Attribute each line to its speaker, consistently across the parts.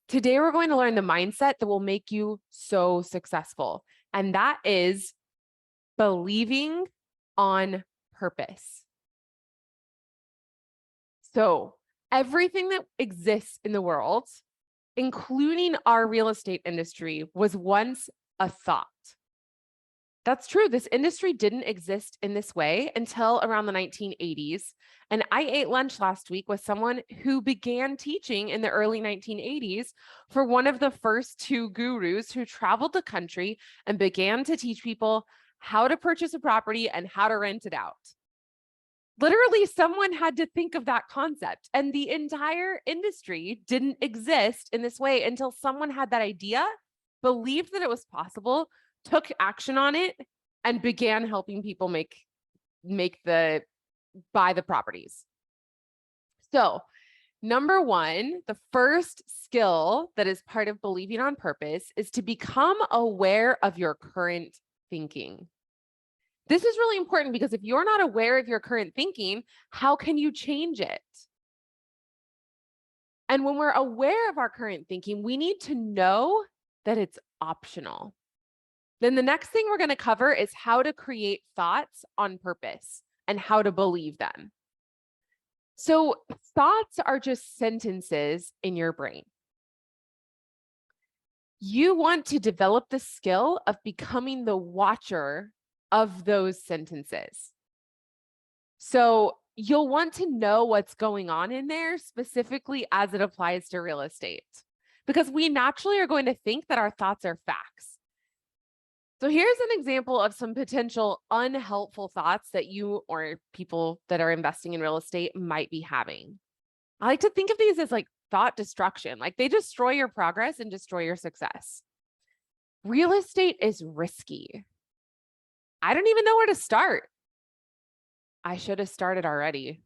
Speaker 1: Today, we're going to learn the mindset that will make you so successful, and that is believing on purpose. So, everything that exists in the world, including our real estate industry, was once a thought. That's true. This industry didn't exist in this way until around the 1980s. And I ate lunch last week with someone who began teaching in the early 1980s for one of the first two gurus who traveled the country and began to teach people how to purchase a property and how to rent it out. Literally, someone had to think of that concept, and the entire industry didn't exist in this way until someone had that idea, believed that it was possible, took action on it, and began helping people buy the properties. So, number one, the first skill that is part of believing on purpose is to become aware of your current thinking. This is really important because if you're not aware of your current thinking, how can you change it? And when we're aware of our current thinking, we need to know that it's optional. Then the next thing we're going to cover is how to create thoughts on purpose and how to believe them. So thoughts are just sentences in your brain. You want to develop the skill of becoming the watcher of those sentences. So you'll want to know what's going on in there, specifically as it applies to real estate, because we naturally are going to think that our thoughts are facts. So here's an example of some potential unhelpful thoughts that you or people that are investing in real estate might be having. I like to think of these as like thought destruction, like they destroy your progress and destroy your success. Real estate is risky. I don't even know where to start. I should have started already.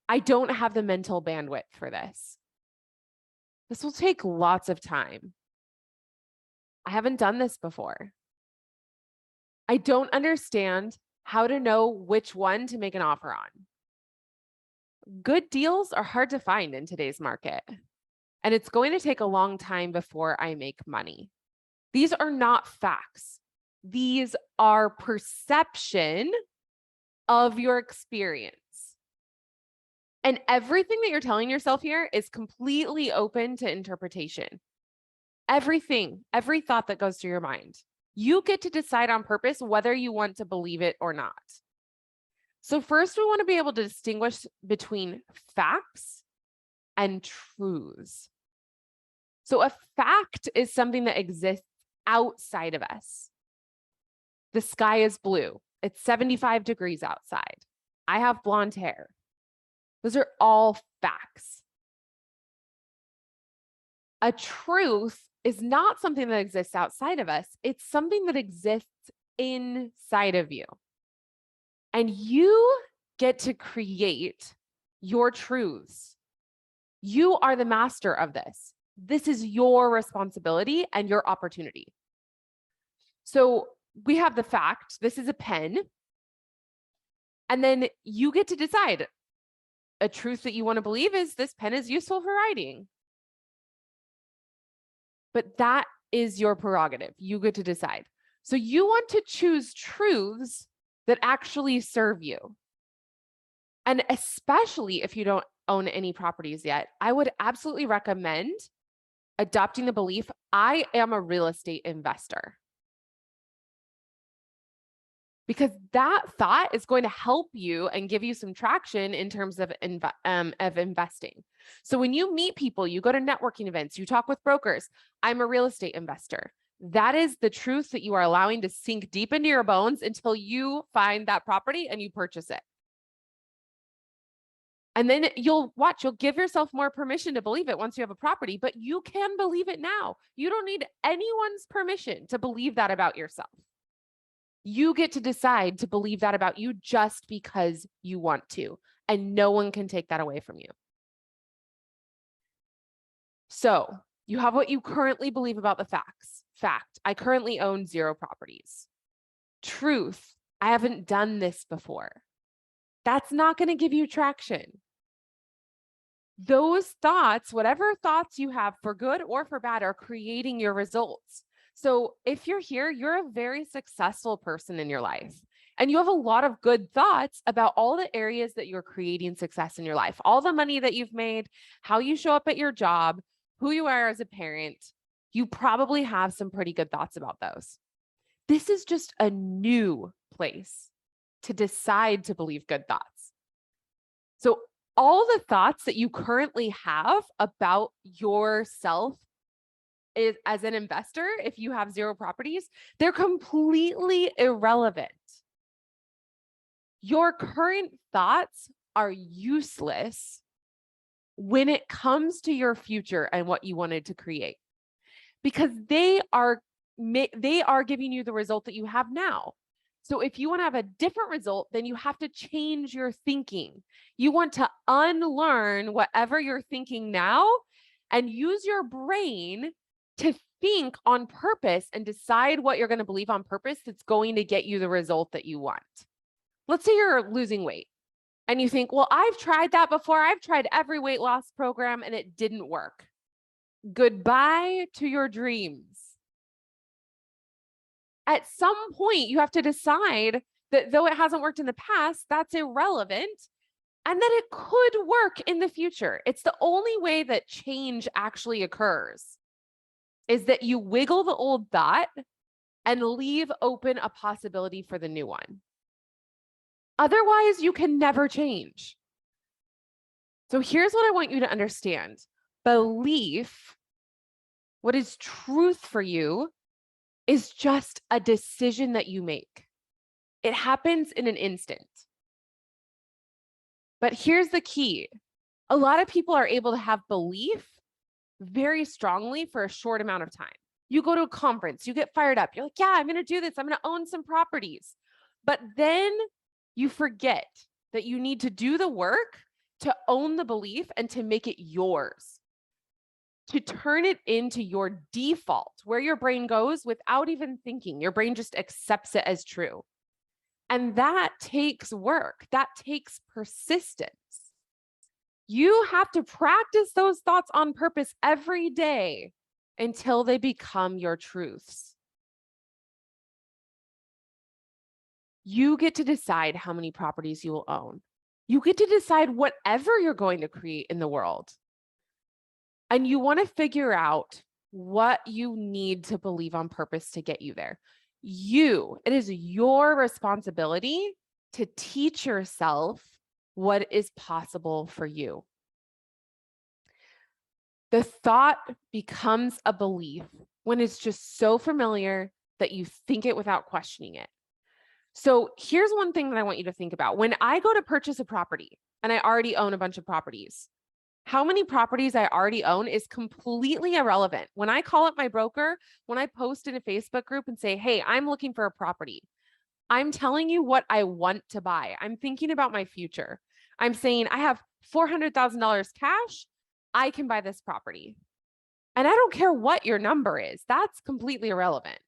Speaker 1: I don't have the mental bandwidth for this. This will take lots of time. I haven't done this before. I don't understand how to know which one to make an offer on. Good deals are hard to find in today's market, and it's going to take a long time before I make money. These are not facts. These are perception of your experience. And everything that you're telling yourself here is completely open to interpretation. Everything, every thought that goes through your mind. You get to decide on purpose whether you want to believe it or not. So first, we want to be able to distinguish between facts and truths. So a fact is something that exists outside of us. The sky is blue. It's 75 degrees outside. I have blonde hair. Those are all facts. A truth is not something that exists outside of us. It's something that exists inside of you. And you get to create your truths. You are the master of this. This is your responsibility and your opportunity. So we have the fact, this is a pen. And then you get to decide. A truth that you want to believe is this pen is useful for writing. But that is your prerogative. You get to decide. So you want to choose truths that actually serve you. And especially if you don't own any properties yet, I would absolutely recommend adopting the belief, I am a real estate investor. Because that thought is going to help you and give you some traction in terms of investing. So when you meet people, you go to networking events, you talk with brokers, I'm a real estate investor. That is the truth that you are allowing to sink deep into your bones until you find that property and you purchase it. And then you'll give yourself more permission to believe it once you have a property, but you can believe it now. You don't need anyone's permission to believe that about yourself. You get to decide to believe that about you just because you want to, and no one can take that away from you. So you have what you currently believe about the facts. Fact, I currently own 0 properties. Truth, I haven't done this before. That's not going to give you traction. Those thoughts, whatever thoughts you have for good or for bad, are creating your results. So if you're here, you're a very successful person in your life. And you have a lot of good thoughts about all the areas that you're creating success in your life, all the money that you've made, how you show up at your job, who you are as a parent. You probably have some pretty good thoughts about those. This is just a new place to decide to believe good thoughts. So all the thoughts that you currently have about yourself is, as an investor, if you have 0 properties, they're completely irrelevant. Your current thoughts are useless when it comes to your future and what you wanted to create, because they are giving you the result that you have now. So if you want to have a different result, then you have to change your thinking. You want to unlearn whatever you're thinking now and use your brain to think on purpose and decide what you're going to believe on purpose that's going to get you the result that you want. Let's say you're losing weight and you think, well, I've tried that before. I've tried every weight loss program and it didn't work. Goodbye to your dreams. At some point, you have to decide that though it hasn't worked in the past, that's irrelevant, and that it could work in the future. It's the only way that change actually occurs, is that you wiggle the old thought and leave open a possibility for the new one. Otherwise, you can never change. So here's what I want you to understand. Belief, what is truth for you, is just a decision that you make. It happens in an instant. But here's the key. A lot of people are able to have belief very strongly for a short amount of time. You go to a conference, you get fired up. You're like, yeah, I'm going to do this. I'm going to own some properties. But then you forget that you need to do the work to own the belief and to make it yours, to turn it into your default, where your brain goes without even thinking. Your brain just accepts it as true. And that takes work. That takes persistence. You have to practice those thoughts on purpose every day until they become your truths. You get to decide how many properties you will own. You get to decide whatever you're going to create in the world. And you want to figure out what you need to believe on purpose to get you there. It is your responsibility to teach yourself what is possible for you. The thought becomes a belief when it's just so familiar that you think it without questioning it. So here's one thing that I want you to think about. When I go to purchase a property, and I already own a bunch of properties, how many properties I already own is completely irrelevant. When I call up my broker, when I post in a Facebook group and say, hey, I'm looking for a property, I'm telling you what I want to buy. I'm thinking about my future. I'm saying I have $400,000 cash. I can buy this property. And I don't care what your number is. That's completely irrelevant.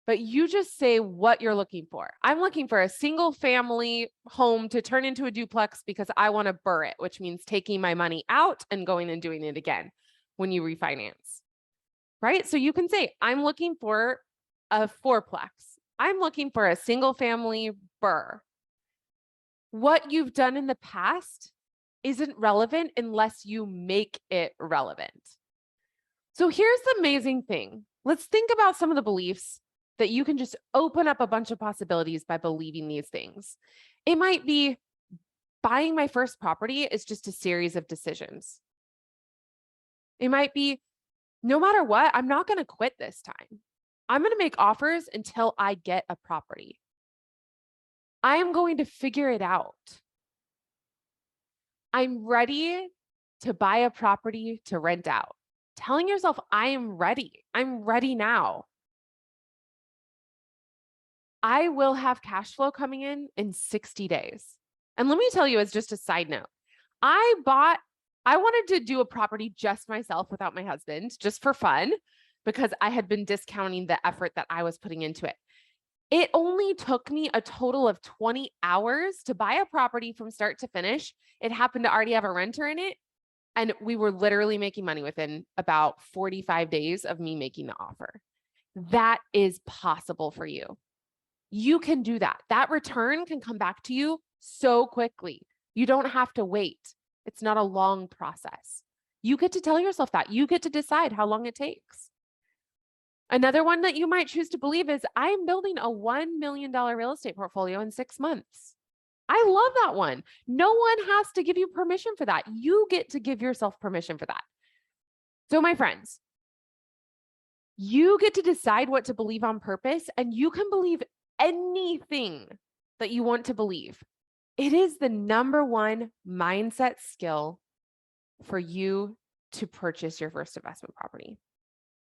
Speaker 1: But you just say what you're looking for. I'm looking for a single family home to turn into a duplex because I want to BRRRR it, which means taking my money out and going and doing it again when you refinance, right? So you can say, I'm looking for a 4-plex. I'm looking for a single family BRRRR. What you've done in the past isn't relevant unless you make it relevant. So here's the amazing thing. Let's think about some of the beliefs that you can just open up a bunch of possibilities by believing these things. It might be buying my first property is just a series of decisions. It might be, no matter what, I'm not going to quit this time. I'm going to make offers until I get a property. I am going to figure it out. I'm ready to buy a property to rent out. Telling yourself, I am ready. I'm ready now. I will have cash flow coming in 60 days. And let me tell you, as just a side note, I wanted to do a property just myself without my husband, just for fun, because I had been discounting the effort that I was putting into it. It only took me a total of 20 hours to buy a property from start to finish. It happened to already have a renter in it. And we were literally making money within about 45 days of me making the offer. That is possible for you. You can do that. That return can come back to you so quickly. You don't have to wait. It's not a long process. You get to tell yourself that. You get to decide how long it takes. Another one that you might choose to believe is I'm building a $1 million real estate portfolio in 6 months. I love that one. No one has to give you permission for that. You get to give yourself permission for that. So my friends, you get to decide what to believe on purpose, and you can believe anything that you want to believe. It is the #1 mindset skill for you to purchase your first investment property.